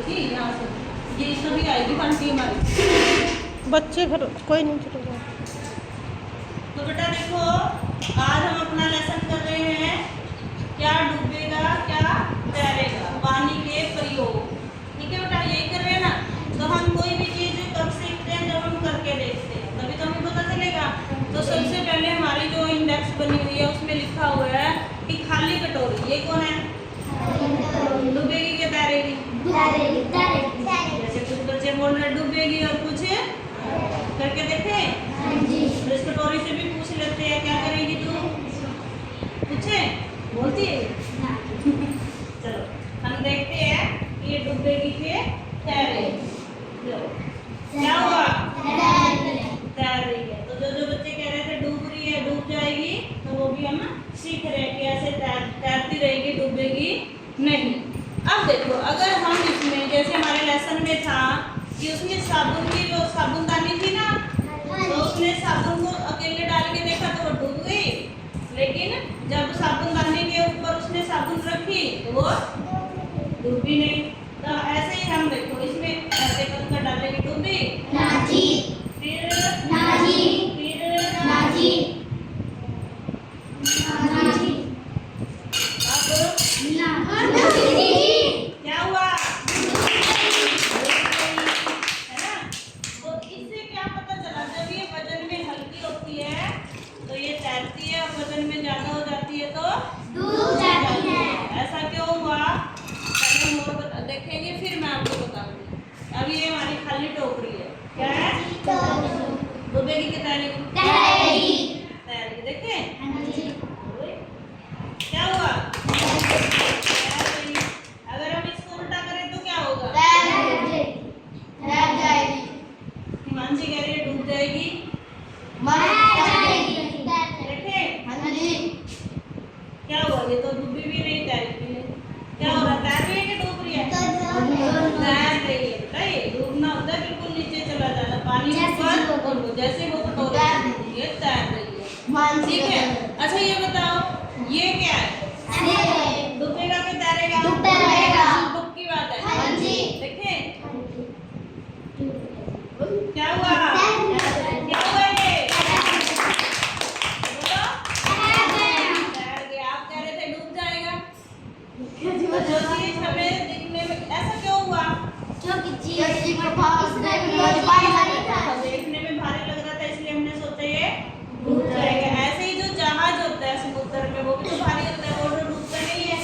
थी यहाँ से, ये सभी आएगी घंटी हमारी। बच्चे फिर कोई नहीं चलेगा। तो बेटा देखो, आज हम अपना लेसन कर रहे हैं क्या डूबेगा क्या तैरेगा, पानी के प्रयोग। ठीक है बेटा, यही कर रहे हैं ना। तो हम कोई भी चीज कब सीखते हैं, जब हम करके देखते हैं, तभी तो हमें पता चलेगा। तो सबसे पहले हमारी जो इंडेक्स बनी हुई है उसमें लिखा हुआ है कि खाली कटोरी, ये कौन है? डूबेगी क्या तैरेगी? जैसे कुछ बच्चे बोल रहे डूबेगी और कुछ करके देखे। तो इस कटोरी से भी पूछ लेते हैं, क्या करेगी तू? पूछे, बोलती है। चलो हम देखते हैं कि ये डूबेगी के तैरेगी। क्या हुआ? तैर रही है। तो जो बच्चे कह रहे थे डूब रही है, डूब जाएगी, तो वो भी हम सीख रहे हैं कि ऐसे तैरती रहेगी, डूबेगी नहीं। अब देखो, अगर हम इसमें जैसे हमारे लेसन में था कि उसमें साबुन की जो साबुनदानी थी ना, तो उसने साबुन को अकेले डाल के देखा तो वो डूब गई, लेकिन जब साबुनदानी के ऊपर उसने साबुन रखी तो वो डूबी नहीं। तो ऐसे ही हम देखो, इसमें ऐसे करके डालेंगे, डूबी फिर क्या हुआ? है ना। तो इससे क्या पता चला, जब ये वजन में हल्की होती है तो ये तैरती है, और वजन में ज्यादा हो जाती है तो डूब जाती है। ऐसा क्यों हुआ, पहले हम और देखेंगे, फिर मैं आपको बताऊंगी। अब ये हमारी खाली टोकरी है, क्या है? डूबेगी कि तैरेगी? तैरेगी। देखे क्या हुआ? अगर हम इसको उल्टा करें तो क्या होगा? हिमांशी कह रही है डूब जाएगी। देखे क्या हुआ, ये तो डूबी भी नहीं, तैरती भी नहीं। क्या हो रहा है, तैर रही है कि डूब रही है? तैर रही है बेटा। ये डूबना होता है बिल्कुल नीचे चला जाना, पानी ऊपर, और जैसे वो कटोरी ये तैर रही है। ठीक है। अच्छा ये बताओ, ये क्या है? डूबेगा कि तैरेगा? पक्की बात है। देखे क्या हुआ? क्या हुआ ये? बोलो। तैर गया। आप कह रहे थे डूब जाएगा। तो जो चीज हमें दिखने में, ऐसा क्यों हुआ? देखने में भारी लग रहा था, इसलिए हमने सोचा ये डूब जाएगा। ऐसे ही जो जहाज होता है समुद्र में, वो भी तो भारी होता है, वो डूबता नहीं है।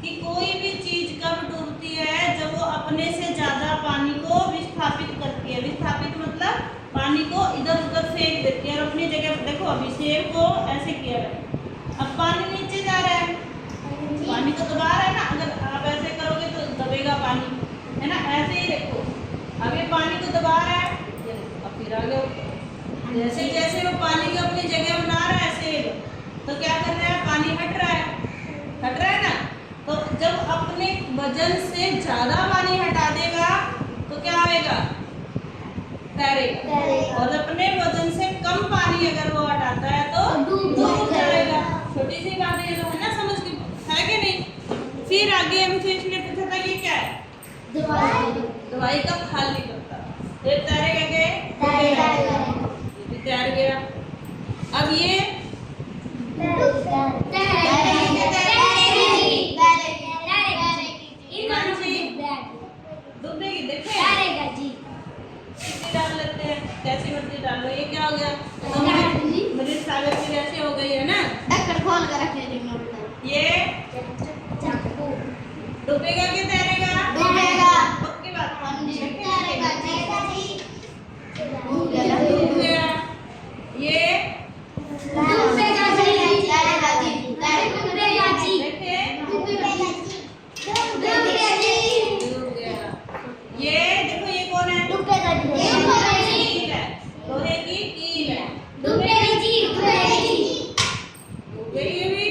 कि कोई भी चीज कब डूबती है, जब वो अपने से ज्यादा पानी को विस्थापित करती है। विस्थापित मतलब पानी को इधर उधर फेंक देती है और अपनी जगह। देखो अभी सेब को ऐसे किया है, अब पानी नीचे जा रहा है, पानी को दबा रहा है ना। अगर आप ऐसे करोगे तो दबेगा पानी, है ना। ऐसे ही देखो, अब ये पानी को दबा रहा है, अब फिर आ गया। जैसे जैसे वो पानी को अपनी जगह बना रहा है सेब, तो क्या कर रहा है, पानी हट रहा है ना। तो जब अपने वजन से ज्यादा पानी हटा देगा तो क्या आएगा? तैरेगा। और अपने वजन से कम पानी अगर वो हटाता है तो डूब जाएगा। छोटी सी बात है, तो है ना, समझ की है कि नहीं। फिर आगे हमसे इसने पूछा था ये क्या है? दवाई का खाली करता। ये तैरेगा के? तैर गया। अब ये डूबेगी। देखे डाल लेते हैं, कैसी मर्जी डाल लो। ये क्या हो गया? मरीज सागर की जैसे हो गई है ना। खोल कर रखे ये डूबेगा कि तैरेगा? पक्की बात। डूब गया। ये ये देखो, ये कौन है? कील है, लोहे की कील है। डूब गई ये भी।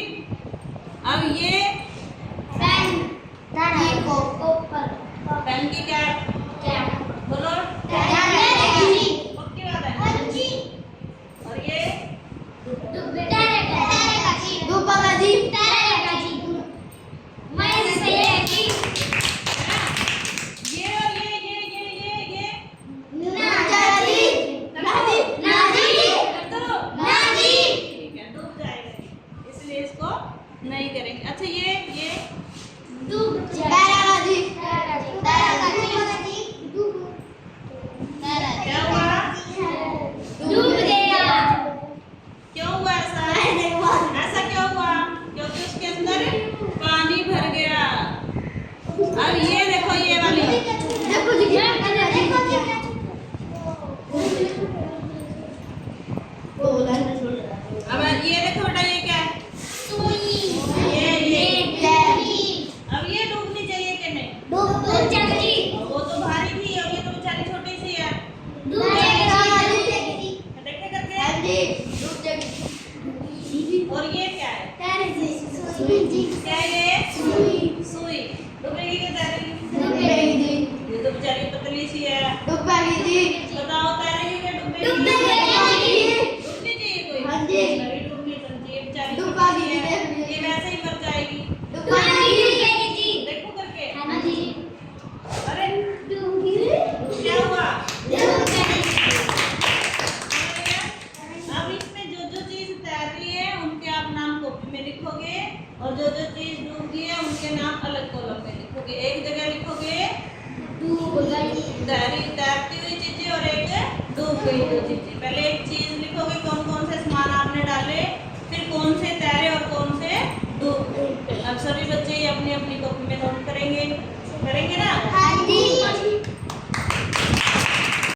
अब ये देखो ये वाली अब ये देखो बेटा ये क्या है अब ये डूबनी चाहिए कि नहीं वो तो भारी थी अब ये तो बेचारी छोटी सी है देखे करके और ये क्या है क्या है ये सुई डूबेगी कि तैरेगी ये तो बेचारी पतली सी है बताओ तैरेगी कि डूबेगी डूबनी चाहिए कोई नहीं डूबनी चाहिए बेचारी पतली सी है ये वैसे ही मर जाएगी देखो करके अरे क्या हुआ अब इसमें जो जो चीज तैर रही है उनके आप नाम कॉपी में लिखोगे और जो जो चीज डूब गई है उनके नाम अलग कॉलम में लिखोगे एक जगह लिखोगे तैरती हुई चीजें और एक डूब गई दो चीजें पहले एक चीज लिखोगे कौन कौन से सामान आपने डाले फिर कौन से तैरे और कौन से डूब गए अब सभी बच्चे ये अपनी अपनी कॉपी में नोट करेंगे ना